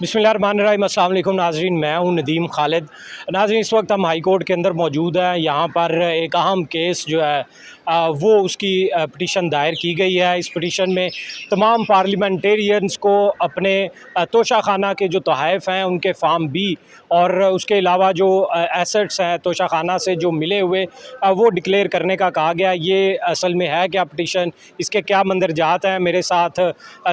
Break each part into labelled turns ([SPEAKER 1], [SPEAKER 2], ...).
[SPEAKER 1] बिस्मिल्लाहिर्रहमानिर्रहीम। अस्सलाम वालेकुम नाज़रीन, मैं हूं नदीम खालिद। नाज़रीन, इस वक्त हम हाई कोर्ट के अंदर मौजूद हैं। यहाँ पर एक अहम केस जो है वो उसकी पटिशन दायर की गई है। इस पटिशन में तमाम पार्लियामेंटेरियंस को अपने तोशाखाना के जो तोहफ़ हैं उनके फार्म बी और उसके अलावा जो एसेट्स हैं तोशाखाना से जो मिले हुए वो डिक्लेयर करने का कहा गया। ये असल में है क्या पटिशन, इसके क्या मंदरजात हैं? मेरे साथ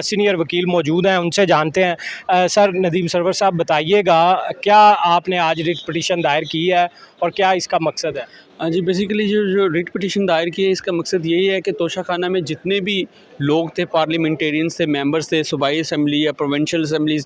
[SPEAKER 1] सीनियर वकील मौजूद हैं, उनसे जानते हैं। सर नदीम सरवर साहब, बताइएगा क्या आपने आज रिट पटिशन दायर की है और क्या इसका मकसद है?
[SPEAKER 2] हाँ जी, बेसिकली जो जो रिट पिटीशन दायर की है, इसका मकसद यही है कि तोशाखाना में जितने भी लोग थे, पार्लियामेंटेरियंस थे, मेंबर्स थे, सूबाई असम्बली या प्रोविंशियल असम्बलीज़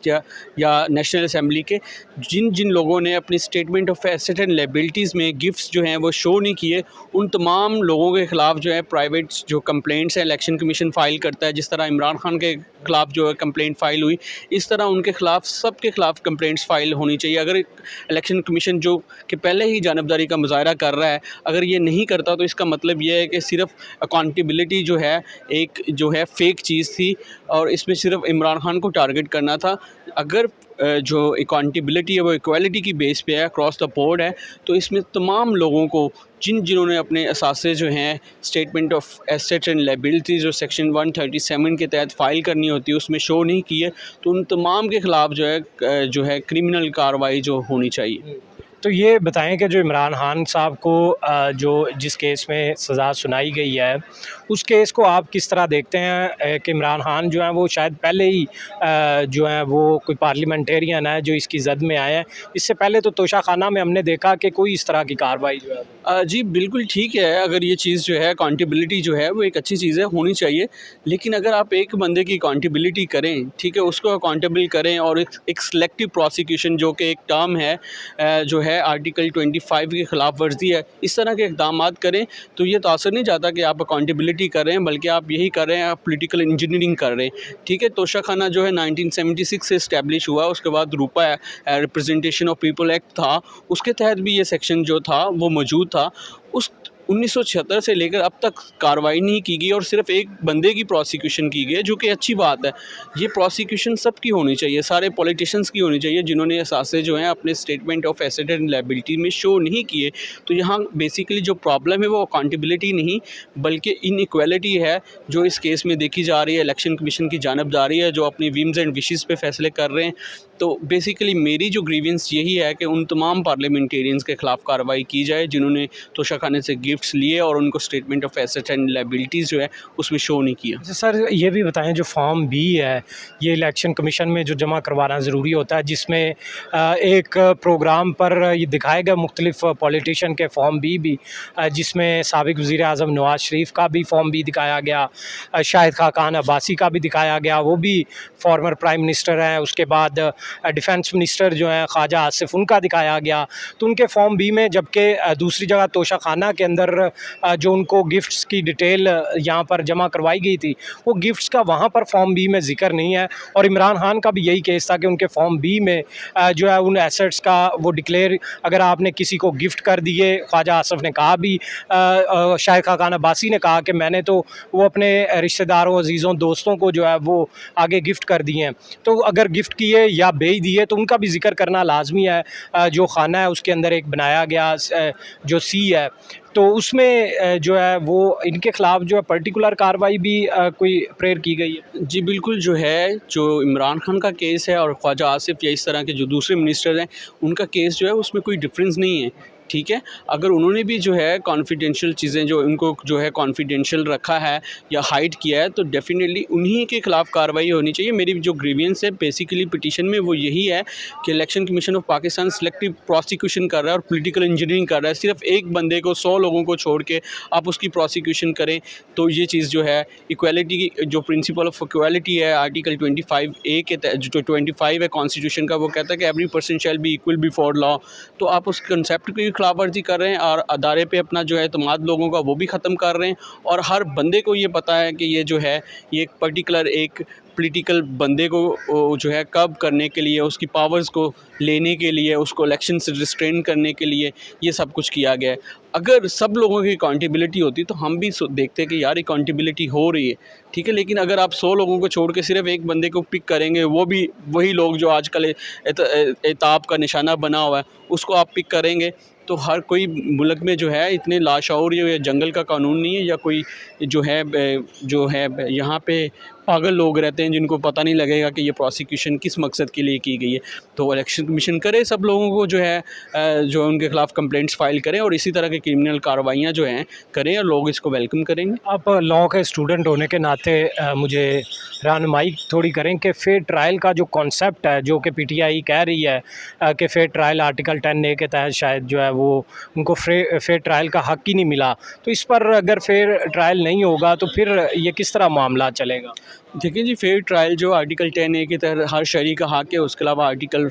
[SPEAKER 2] या नेशनल असम्बली के, जिन जिन लोगों ने अपनी statement of asset and liabilities में गिफ्ट्स जो हैं वो शो नहीं किए, उन तमाम लोगों के ख़िलाफ़ जो है प्राइवेट जो कंप्लेंट्स हैं इलेक्शन कमीशन फ़ाइल करता है। जिस तरह इमरान खान के ख़िलाफ़ जो है कंप्लेंट फ़ाइल हुई, इस तरह उनके ख़िलाफ़ सब के ख़िलाफ़ कंप्लेंट्स फ़ाइल होनी चाहिए। अगर इलेक्शन कमीशन जो कि पहले ही जानबदारी का मुज़ाहरा कर रहा है, अगर ये नहीं करता तो इसका मतलब ये है कि सिर्फ अकाउंटेबिलिटी जो है एक जो है फ़ेक चीज़ थी और इसमें सिर्फ इमरान खान को टारगेट करना था। अगर जो अकाउंटेबिलिटी है वो इक्वालिटी की बेस पे है, अक्रॉस द बोर्ड है, तो इसमें तमाम लोगों को जिन्होंने अपने असासे जो हैं statement of asset and liabilities जो सेक्शन 137 के तहत फ़ाइल करनी होती है उसमें शो नहीं किए, तो उन तमाम के ख़िलाफ़ जो है क्रिमिनल कार्रवाई जो होनी चाहिए।
[SPEAKER 1] तो ये बताएं कि जो इमरान खान साहब को जो जिस केस में सज़ा सुनाई गई है, उस केस को आप किस तरह देखते हैं कि इमरान खान जो हैं वो शायद पहले ही जो हैं वो कोई पार्लियामेंटेरियन है जो इसकी जद में आए हैं। इससे पहले तो तोशाखाना में हमने देखा कि कोई इस तरह की कार्रवाई जो है
[SPEAKER 2] जी बिल्कुल ठीक है। अगर ये चीज़ जो है अकाउंटेबिलिटी जो है वो एक अच्छी चीज़ है, होनी चाहिए। लेकिन अगर आप एक बंदे की अकाउंटेबिलिटी करें, ठीक है, उसको अकाउंटेबल करें और एक सिलेक्टिव प्रोसिक्यूशन जो कि एक टर्म है जो है आर्टिकल 25 की ख़िलाफ़ वर्जी है, इस तरह के इक़दामात करें तो ये तासर नहीं जाता कि आप अकाउंटेबिलिटी कर रहे हैं, बल्कि आप यही कर रहे हैं, आप पॉलिटिकल इंजीनियरिंग कर रहे हैं। ठीक है, तोशाखाना जो है 1976 से इस्टेब्लिश हुआ, उसके बाद रूपा रिप्रेजेंटेशन ऑफ पीपल एक्ट था, उसके तहत भी ये सेक्शन जो था वो मौजूद था। उस 1976 से लेकर अब तक कार्रवाई नहीं की गई और सिर्फ एक बंदे की प्रोसिक्यूशन की गई है, जो कि अच्छी बात है। ये प्रोसिक्यूशन सबकी होनी चाहिए, सारे पॉलिटिशियंस की होनी चाहिए जिन्होंने असासे जो हैं अपने statement of asset and liability में शो नहीं किए। तो यहाँ बेसिकली जो प्रॉब्लम है वो अकाउंटेबिलिटी नहीं बल्कि इनइक्वालिटी है, जो इस केस में देखी जा रही है। इलेक्शन कमीशन की जानबदारी है जो अपनी विम्स एंड विशेस पे फैसले कर रहे हैं। तो बेसिकली मेरी जो ग्रीवेंस यही है कि उन तमाम पार्लियामेंटेरियंस के ख़िलाफ़ कार्रवाई की जाए जिन्होंने तोशाखाने से गिफ्ट्स लिए और उनको statement of asset and liabilities जो है उसमें शो नहीं किया।
[SPEAKER 1] अच्छा सर, ये भी बताएं जो फॉर्म बी है ये इलेक्शन कमीशन में जो जमा करवाना ज़रूरी होता है, जिसमें एक प्रोग्राम पर ये दिखाए गए मुख्तलिफ पॉलिटिशियन के फॉर्म बी भी जिसमें साबिक़ वज़ीर आज़म नवाज़ शरीफ का भी फॉर्म बी दिखाया गया, शाहिद खाकान अब्बासी का भी दिखाया गया, वो भी फॉर्मर प्राइम मिनिस्टर हैं। उसके बाद डिफेंस मिनिस्टर जो हैं ख्वाजा आसिफ, उनका दिखाया गया। तो उनके फॉर्म बी में, जबकि दूसरी जगह तोशाखाना के अंदर जो उनको गिफ्ट्स की डिटेल यहाँ पर जमा करवाई गई थी, वो गिफ्ट्स का वहाँ पर फॉर्म बी में ज़िक्र नहीं है। और इमरान खान का भी यही केस था कि उनके फॉर्म बी में जो है उन एसेट्स का वो डिक्लेयर, अगर आपने किसी को गिफ्ट कर दिए, ख्वाजा आसिफ ने कहा भी, शाहिद खाकान अब्बासी ने कहा कि मैंने तो वो अपने रिश्तेदारों, अजीज़ों, दोस्तों को जो है वो आगे गिफ्ट कर दिए हैं। तो अगर गिफ्ट किए या बेच दिए तो उनका भी जिक्र करना लाजमी है। जो खाना है उसके अंदर एक बनाया गया जो सी है, तो उसमें जो है वो इनके ख़िलाफ़ जो है पर्टिकुलर कार्रवाई भी कोई प्रेयर की गई है?
[SPEAKER 2] जी बिल्कुल, जो है जो इमरान खान का केस है और ख्वाजा आसिफ या इस तरह के जो दूसरे मिनिस्टर हैं उनका केस जो है उसमें कोई डिफरेंस नहीं है। ठीक है, अगर उन्होंने भी जो है कॉन्फिडेंशियल चीज़ें जो उनको जो है कॉन्फिडेंशियल रखा है या हाइड किया है तो डेफिनेटली उन्हीं के ख़िलाफ़ कार्रवाई होनी चाहिए। मेरी जो ग्रीवियंस है बेसिकली पिटीशन में वो यही है कि election commission of Pakistan selective prosecution कर रहा है और पॉलिटिकल इंजीनियरिंग कर रहा है। सिर्फ एक बंदे को 100 लोगों को छोड़ के आप उसकी प्रोसिक्यूशन करें तो ये चीज़ जो है इक्वालिटी की जो प्रिंसिपल ऑफ इक्वालिटी है आर्टिकल 25A के जो 25 है कॉन्स्टिट्यूशन का, वो कहता है कि every person shall be equal before law. तो आप उस कंसेप्ट की खिलाफ वर्जी कर रहे हैं और अदारे पे अपना जो है एतमाद लोगों का वो भी ख़त्म कर रहे हैं। और हर बंदे को ये पता है कि ये जो है ये एक पर्टिकुलर एक पॉलिटिकल बंदे को जो है कब करने के लिए, उसकी पावर्स को लेने के लिए, उसको इलेक्शन से रिस्ट्रेन करने के लिए ये सब कुछ किया गया है। अगर सब लोगों की अकाउंटेबिलिटी होती तो हम भी देखते कि यार अकाउंटेबिलिटी हो रही है, ठीक है। लेकिन अगर आप 100 लोगों को छोड़ के सिर्फ एक बंदे को पिक करेंगे, वो भी वही लोग जो आजकल एताब का निशाना बना हुआ है, उसको आप पिक करेंगे, तो हर कोई मुल्क में जो है इतने लाशऊर या जंगल का कानून नहीं है, या कोई जो है यहाँ पे पागल लोग रहते हैं जिनको पता नहीं लगेगा कि ये प्रोसिक्यूशन किस मकसद के लिए की गई है। तो इलेक्शन कमीशन करे, सब लोगों को जो है जो उनके ख़िलाफ़ कंप्लेंट्स फ़ाइल करें और इसी तरह की क्रिमिनल कार्रवाइयाँ जो हैं करें, और लोग इसको वेलकम करेंगे।
[SPEAKER 1] आप लॉ के स्टूडेंट होने के नाते मुझे रहनुमाई थोड़ी करें कि फेयर ट्रायल का जो कॉन्सेप्ट है, जो कि पीटीआई कह रही है कि फेयर ट्रायल आर्टिकल 10A के तहत शायद जो है वो उनको फेयर ट्रायल का हक़ ही नहीं मिला, तो इस पर अगर फेयर ट्रायल नहीं होगा तो फिर ये किस तरह मामला चलेगा?
[SPEAKER 2] देखिए जी, फेयर ट्रायल जो आर्टिकल 10A के तहत हर शहरी का हक़ है, उसके अलावा आर्टिकल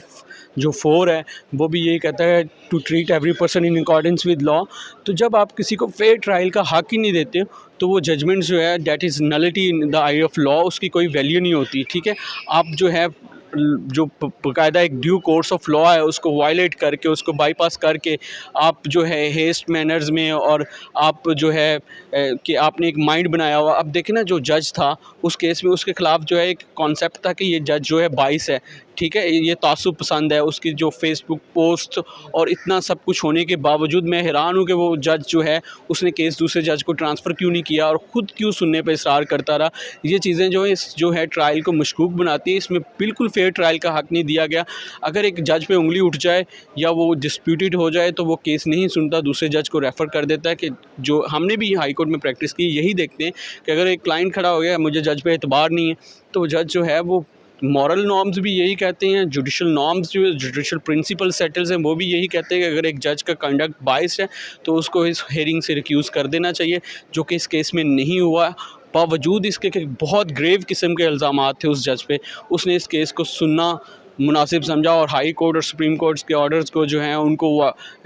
[SPEAKER 2] जो 4 है वो भी यही कहता है to treat every person in accordance with law. तो जब आप किसी को फेयर ट्रायल का हक़ ही नहीं देते तो वो जजमेंट जो है that is nullity in the I of law, उसकी कोई वैल्यू नहीं होती, ठीक है। आप जो है जो बाकायदा एक ड्यू कोर्स ऑफ लॉ है उसको वायलेट करके, उसको बाईपास करके आप जो है हेस्ट मैनर्स में, और आप जो है कि आपने एक माइंड बनाया हुआ। अब देखें ना, जो जज था उस केस में उसके ख़िलाफ़ जो है एक कॉन्सेप्ट था कि ये जज जो है बाइस है, ठीक है, ये तासुब पसंद है। उसकी जो फेसबुक पोस्ट और इतना सब कुछ होने के बावजूद मैं हैरान हूँ कि वो जज जो है उसने केस दूसरे जज को ट्रांसफ़र क्यों नहीं किया और ख़ुद क्यों सुनने पर इसरार करता रहा। ये चीज़ें जो है ट्रायल को मशकूक बनाती है। इसमें बिल्कुल फेयर ट्रायल का हक़ नहीं दिया गया। अगर एक जज पे उंगली उठ जाए या वो डिस्प्यूटेड हो जाए तो वो केस नहीं सुनता, दूसरे जज को रेफ़र कर देता है। कि जो हमने भी हाई कोर्ट में प्रैक्टिस की, यही देखते हैं कि अगर एक क्लाइंट खड़ा हो गया, मुझे जज पे एतबार नहीं है, तो जज जो है वो मॉरल नॉर्म्स भी यही कहते हैं, जुडिशल नॉर्म्स जो जुडिशल प्रिंसिपल सेटल्स हैं वो भी यही कहते हैं कि अगर एक जज का कंडक्ट बाइस्ड है तो उसको इस हेयरिंग से रिक्यूज़ कर देना चाहिए, जो कि इस केस में नहीं हुआ। बावजूद इसके कि बहुत ग्रेव किस्म के इल्ज़ामात थे उस जज पे, उसने इस केस को सुनना मुनासिब समझा और हाई कोर्ट और सुप्रीम कोर्ट्स के ऑर्डर्स को जो हैं उनको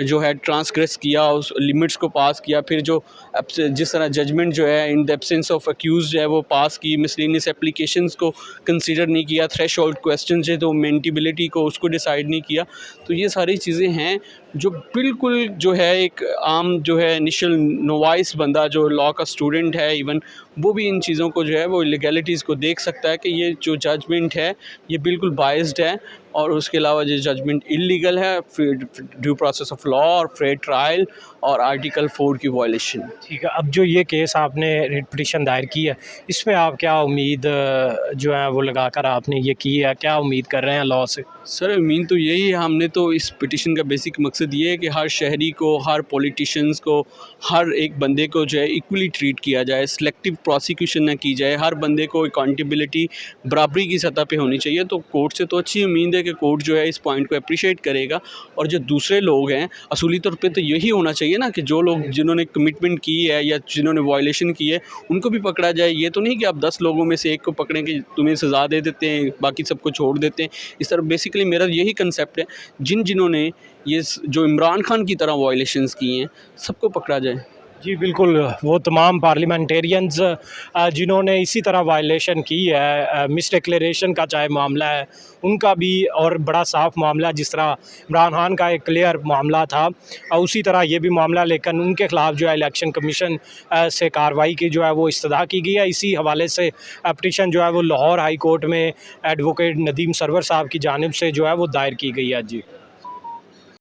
[SPEAKER 2] जो है ट्रांसग्रेस किया, उस लिमिट्स को पास किया। फिर जो जिस तरह जजमेंट जो है in the absence of accused है वो पास की, मिसलेनियस एप्लीकेशंस को कंसीडर नहीं किया, थ्रेशोल्ड क्वेश्चन है तो मेंटिबिलिटी को उसको डिसाइड नहीं किया। तो ये सारी चीज़ें हैं जो बिल्कुल जो है एक आम जो है इनिशियल नोवाइस बंदा जो लॉ का स्टूडेंट है इवन, वो भी इन चीज़ों को जो है वो इलीगैलिटीज़ को देख सकता है कि ये जो जजमेंट है ये बिल्कुल बाइस्ड है, और उसके अलावा ये जजमेंट इलीगल है, ड्यू प्रोसेस ऑफ लॉ और फेयर ट्रायल और आर्टिकल 4 की वायलेशन।
[SPEAKER 1] ठीक है, अब जो ये केस आपने रिट पिटीशन दायर की है, इसमें आप क्या उम्मीद जो है वो लगाकर आपने ये की है, क्या उम्मीद कर रहे हैं लॉ से?
[SPEAKER 2] सर उम्मीद तो यही है, हमने तो इस पिटीशन का बेसिक मकसद ये है कि हर शहरी को, हर पॉलिटिशियंस को, हर एक बंदे को जो है इक्वली ट्रीट किया जाए, सिलेक्टिव प्रोसिक्यूशन ना की जाए, हर बंदे को अकाउंटेबिलिटी बराबरी की सतह पे होनी चाहिए। तो कोर्ट से तो अच्छी उम्मीद है कि कोर्ट जो है इस पॉइंट को अप्रिशिएट करेगा, और जो दूसरे लोग हैं असूली तौर पे तो यही होना चाहिए ना कि जो लोग जिन्होंने कमिटमेंट की है या जिन्होंने वायलेशन की है उनको भी पकड़ा जाए। ये तो नहीं कि आप 10 लोगों में से एक को पकड़ें कि तुम्हें सज़ा दे देते हैं, बाकी सबको छोड़ देते हैं। इस तरह बेसिकली मेरा यही कंसेप्ट है, जिन्होंने ये जो इमरान खान की तरह वायलेशंस की हैं सबको पकड़ा जाए।
[SPEAKER 1] जी बिल्कुल, वो तमाम पार्लियामेंटेरियंस जिन्होंने इसी तरह वायलेशन की है, मिस डिक्लेरेशन का चाहे मामला है उनका भी, और बड़ा साफ मामला जिस तरह इमरान खान का एक क्लियर मामला था, उसी तरह ये भी मामला, लेकिन उनके ख़िलाफ़ जो है इलेक्शन कमीशन से कार्रवाई की जो है वो इस्तदा की गई है। इसी हवाले से पिटीशन जो है वो लाहौर हाई कोर्ट में एडवोकेट नदीम सरवर साहब की जानिब से जो है वो दायर की गई है। जी।